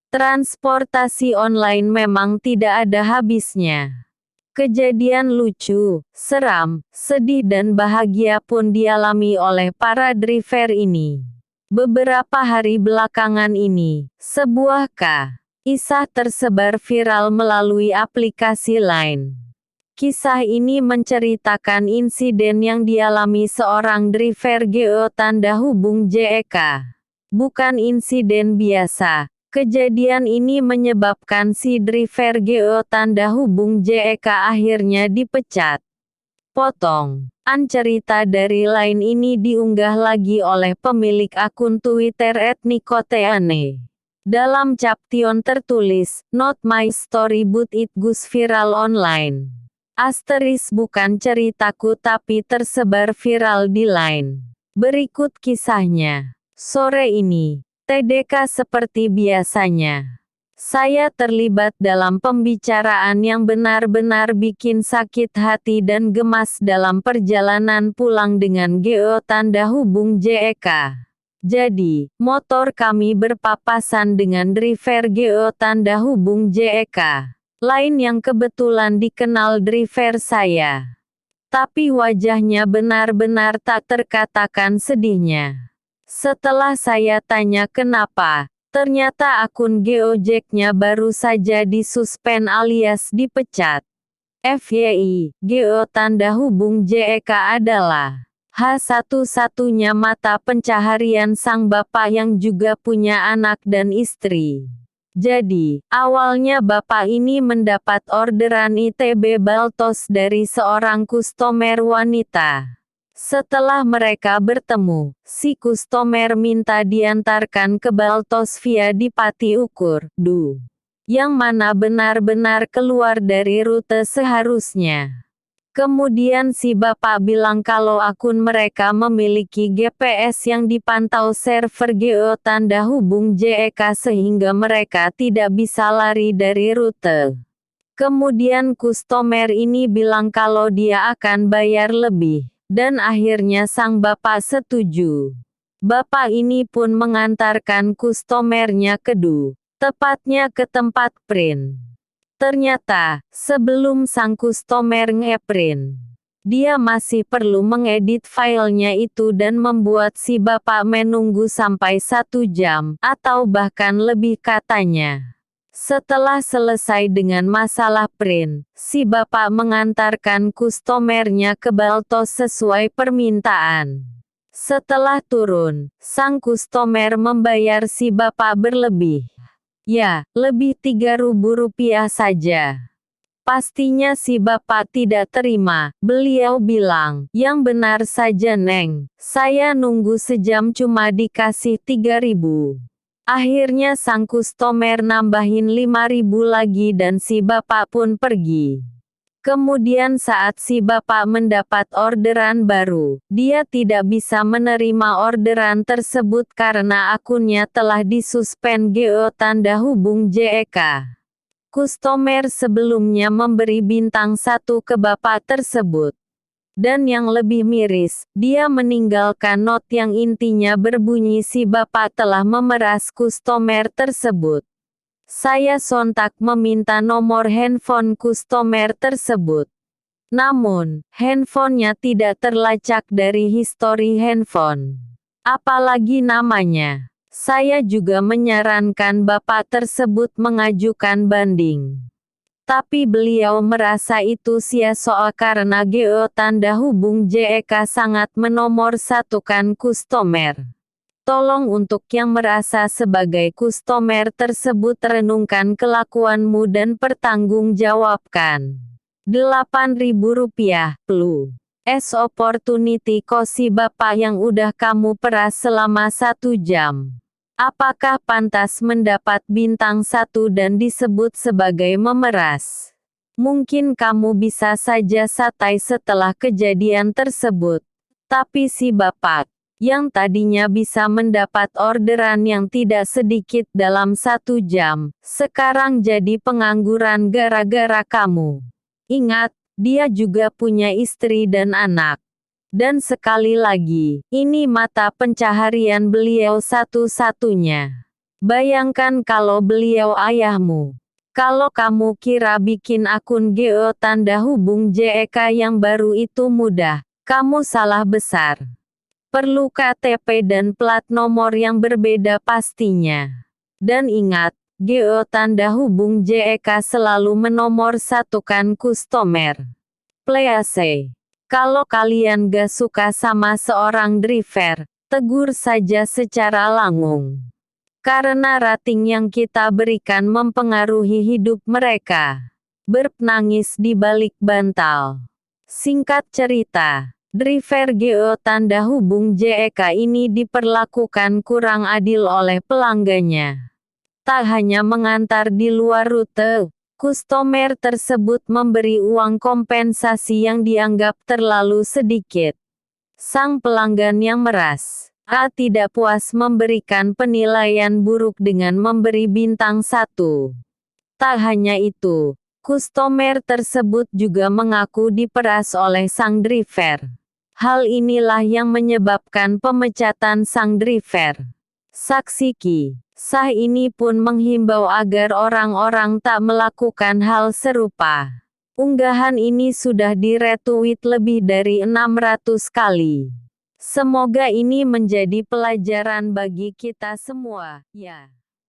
Transportasi online memang tidak ada habisnya. Kejadian lucu, seram, sedih dan bahagia pun dialami oleh para driver ini. Beberapa hari belakangan ini, sebuah kisah tersebar viral melalui aplikasi Line. Kisah ini menceritakan insiden yang dialami seorang driver GO tanda hubung JEK. Bukan insiden biasa. Kejadian ini menyebabkan si driver GO tanda hubung JEK akhirnya dipecat. Potong. Cerita dari Line ini diunggah lagi oleh pemilik akun Twitter @nikoteane. Dalam caption tertulis, "Not my story but it goes viral online." Bukan ceritaku tapi tersebar viral di Line. Berikut kisahnya. Sore ini, TDK seperti biasanya. Saya terlibat dalam pembicaraan yang benar-benar bikin sakit hati dan gemas dalam perjalanan pulang dengan GO tanda hubung JEK. Jadi, motor kami berpapasan dengan driver GO tanda hubung JEK. Lain yang kebetulan dikenal driver saya. Tapi wajahnya benar-benar tak terkatakan sedihnya. Setelah saya tanya kenapa, ternyata akun Gojeknya baru saja disuspend alias dipecat. FYI, GO tanda hubung JEK adalah satu-satunya mata pencaharian sang bapak yang juga punya anak dan istri. Jadi, awalnya bapak ini mendapat orderan ITB Baltos dari seorang kustomer wanita. Setelah mereka bertemu, si kustomer minta diantarkan ke Baltos via di Pati Ukur, yang mana benar-benar keluar dari rute seharusnya. Kemudian si bapak bilang kalau akun mereka memiliki GPS yang dipantau server GO tanda hubung JEK sehingga mereka tidak bisa lari dari rute. Kemudian kustomer ini bilang kalau dia akan bayar lebih. Dan akhirnya sang bapak setuju. Bapak ini pun mengantarkan kustomernya ke tepatnya ke tempat print. Ternyata, sebelum sang kustomer ngeprint, dia masih perlu mengedit filenya itu dan membuat si bapak menunggu sampai 1 jam, atau bahkan lebih katanya. Setelah selesai dengan masalah print, si bapak mengantarkan kustomernya ke Baltos sesuai permintaan. Setelah turun, sang kustomer membayar si bapak berlebih. Ya, lebih Rp3.000 saja. Pastinya si bapak tidak terima. Beliau bilang, "Yang benar saja Neng, saya nunggu sejam cuma dikasih 3.000. Akhirnya sang kustomer nambahin 5.000 lagi dan si bapak pun pergi. Kemudian saat si bapak mendapat orderan baru, dia tidak bisa menerima orderan tersebut karena akunnya telah disuspend GO tanda hubung JEK. Kustomer sebelumnya memberi bintang 1 ke bapak tersebut. Dan yang lebih miris, dia meninggalkan not yang intinya berbunyi si bapak telah memeras kustomer tersebut. Saya sontak meminta nomor handphone kustomer tersebut. Namun, handphonenya tidak terlacak dari histori handphone. Apalagi namanya. Saya juga menyarankan bapak tersebut mengajukan banding. Tapi beliau merasa itu sia-soal karena GO tanda hubung JEK sangat menomorsatukan kustomer. Tolong untuk yang merasa sebagai kustomer tersebut renungkan kelakuanmu dan pertanggungjawabkan. Rp8.000, opportunity kosi bapak yang udah kamu peras selama 1 jam. Apakah pantas mendapat bintang 1 dan disebut sebagai memeras? Mungkin kamu bisa saja santai setelah kejadian tersebut. Tapi si bapak, yang tadinya bisa mendapat orderan yang tidak sedikit dalam 1 jam, sekarang jadi pengangguran gara-gara kamu. Ingat, dia juga punya istri dan anak. Dan sekali lagi, ini mata pencaharian beliau satu-satunya. Bayangkan kalau beliau ayahmu. Kalau kamu kira bikin akun GO tanda hubung JEK yang baru itu mudah, kamu salah besar. Perlu KTP dan plat nomor yang berbeda pastinya. Dan ingat, GO tanda hubung JEK selalu menomorsatukan customer. Please. Kalau kalian gak suka sama seorang driver, tegur saja secara langsung. Karena rating yang kita berikan mempengaruhi hidup mereka. Berpenangis di balik bantal. Singkat cerita, driver GO tanda hubung JEK ini diperlakukan kurang adil oleh pelanggannya. Tak hanya mengantar di luar rute, customer tersebut memberi uang kompensasi yang dianggap terlalu sedikit. Sang pelanggan yang meras, tidak puas memberikan penilaian buruk dengan memberi bintang 1. Tak hanya itu, customer tersebut juga mengaku diperas oleh sang driver. Hal inilah yang menyebabkan pemecatan sang driver. Saksi kisah ini pun menghimbau agar orang-orang tak melakukan hal serupa. Unggahan ini sudah di-retweet lebih dari 600 kali. Semoga ini menjadi pelajaran bagi kita semua, ya.